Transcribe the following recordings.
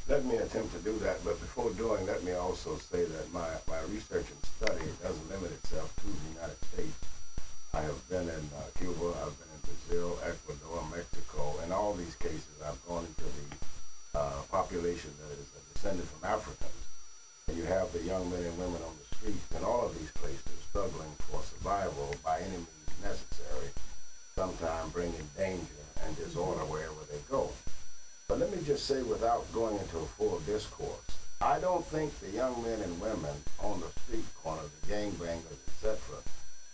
Let me attempt to do that, but before doing, let me also say that my research and study doesn't limit itself to the United States. I have been in Cuba, I've been in Brazil, Ecuador, Mexico. In all these cases, I've gone into the population that is descended from Africans. And you have the young men and women on the streets in all of these places struggling for survival by any means necessary, sometimes bringing danger and disorder wherever they go. But let me just say, without going into a full discourse, I don't think the young men and women on the street corner, the gangbangers, etc.,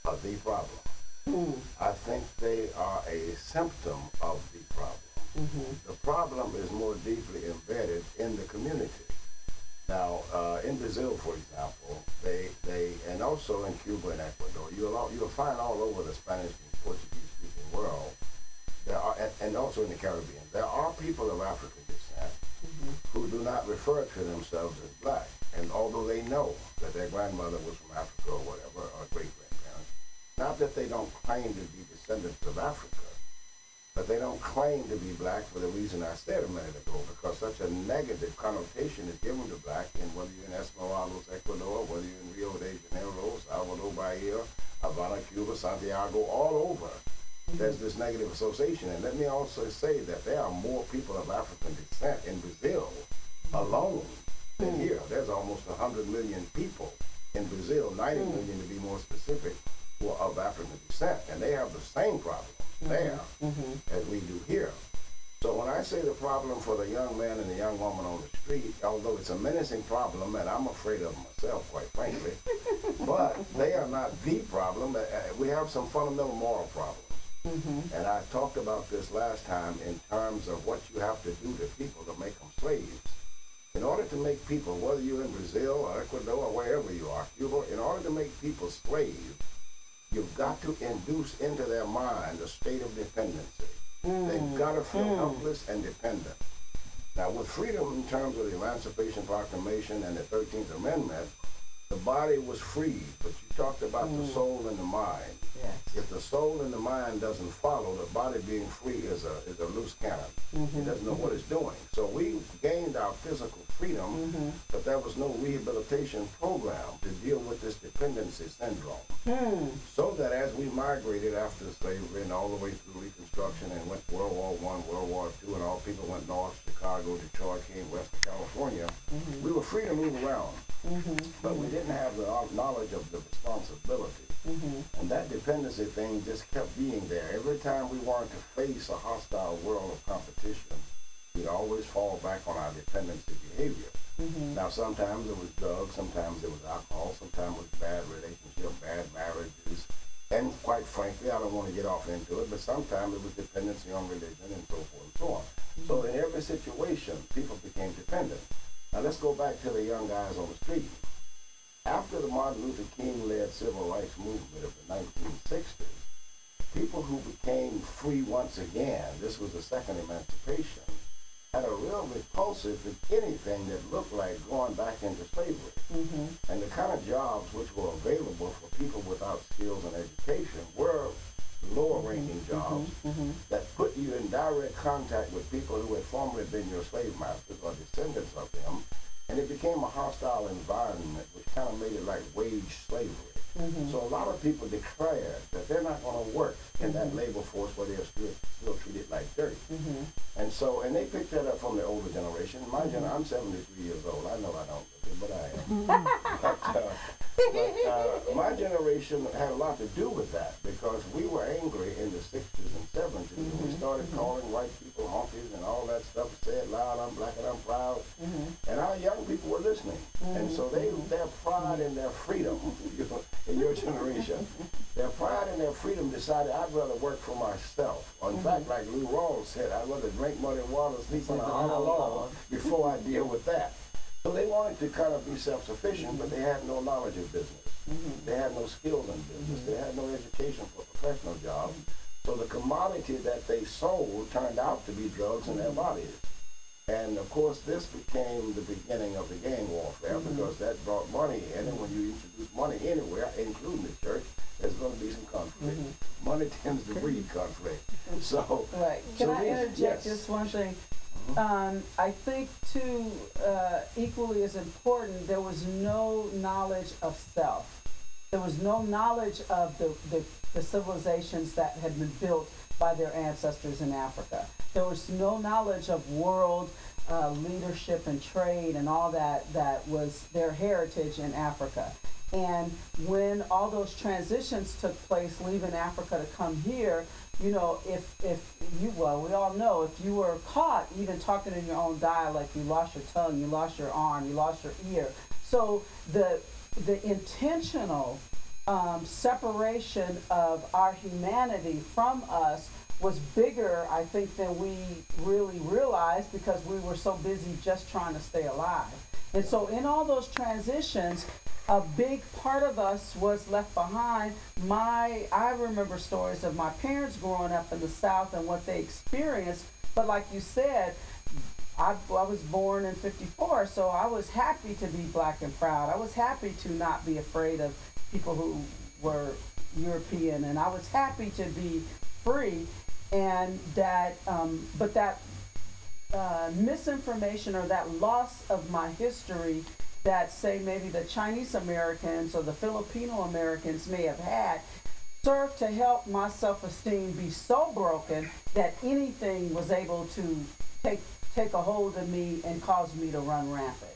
are the problem. I think they are a symptom of the problem. The problem is more deeply embedded in the community. Now, in Brazil, for example, and also in Cuba and Ecuador, you'll find all over the Spanish and Portuguese-speaking world, there are, and also in the Caribbean, there are people of African descent who do not refer to themselves as black. And although they know that their grandmother was from Africa or whatever, or great-grandparents, not that they don't claim to be descendants of Africa, but they don't claim to be black for the reason I said a minute ago, because such a negative connotation is given to black, and whether you're in Esmeraldas, Ecuador, whether you're in Rio de Janeiro, Salvador Bahia, Havana, Cuba, Santiago, all over, there's this negative association. And let me also say that there are more people of African descent in Brazil alone than here. There's almost 100 million people in Brazil, 90 million to be more specific, who are of African descent, and they have the same problem there as we do here. So when I say the problem for the young man and the young woman on the street, although it's a menacing problem, and I'm afraid of myself, quite frankly, but they are not the problem. We have some fundamental moral problems. And I talked about this last time in terms of what you have to do to people to make them slaves. In order to make people, whether you're in Brazil or Ecuador or wherever you are, Cuba, in order to make people slaves, you've got to induce into their mind a state of dependency. They've got to feel helpless and dependent. Now, with freedom in terms of the Emancipation Proclamation and the 13th Amendment, the body was freed, but you talked about the soul and the mind. Yes. If the soul and the mind doesn't follow, the body being free is a loose cannon. It doesn't know what it's doing. So we gained our physical freedom, but there was no rehabilitation program to deal with this dependency syndrome. So that as we migrated after slavery and all the way through Reconstruction and went World War I, World War II, and all people went north, Chicago, Detroit, came west to California, we were free to move around. But we didn't have the knowledge of the responsibility. And that dependency thing just kept being there. Every time we wanted to face a hostile world of competition, we'd always fall back on our dependency behavior. Now, sometimes it was drugs, sometimes it was alcohol, sometimes it was bad relationships, bad marriages, and quite frankly, I don't want to get off into it, but sometimes it was dependency on religion and so forth and so on. So in every situation, people became dependent. Now let's go back to the young guys on the street. After the Martin Luther King-led civil rights movement of the 1960s, people who became free once again, this was the second emancipation, had a real repulsive to anything that looked like going back into slavery. And the kind of jobs which were available for people without skills and education were lower-ranking jobs that put you in direct contact with people who had formerly been your slave masters or descendants of them, and it became a hostile environment which kind of made it like wage slavery. So a lot of people declared that they're not going to work in that labor force where they're still treated like dirt. And so, and they picked that up from the older generation. My generation, I'm 73 years old. I know I don't look it, but I am. But my generation had a lot to do with that because we were angry in the 60s and 70s. And we started calling white people honkies and all that stuff, said loud, I'm black and I'm proud. And our young people were listening. And so their pride and their freedom, in your generation, their pride and their freedom decided I'd rather work for myself. Or in fact, like Lou Rawls said, I'd rather drink muddy water, sleep on a hollow log before I deal with that. So they wanted to kind of be self-sufficient, but they had no knowledge of business. They had no skills in business. They had no education for professional jobs. So the commodity that they sold turned out to be drugs in their bodies. And of course, this became the beginning of the gang warfare because that brought money in. And when you introduce money anywhere, including the church, there's going to be some conflict. Money tends to breed conflict. So, Can I interject just one thing? I think too, equally as important, there was no knowledge of self. There was no knowledge of the civilizations that had been built by their ancestors in Africa. There was no knowledge of world leadership and trade and all that was their heritage in Africa. And when all those transitions took place, leaving Africa to come here, if you, well, we all know, if you were caught even talking in your own dialect, you lost your tongue, you lost your arm, you lost your ear. So the intentional separation of our humanity from us was bigger, I think, than we really realized, because we were so busy just trying to stay alive. And so in all those transitions, a big part of us was left behind. I remember stories of my parents growing up in the South and what they experienced. But like you said, I was born in '54, so I was happy to be black and proud. I was happy to not be afraid of people who were European, and I was happy to be free. And that, but that misinformation or that loss of my history that, say, maybe the Chinese Americans or the Filipino Americans may have had, served to help my self-esteem be so broken that anything was able to take a hold of me and cause me to run rampant.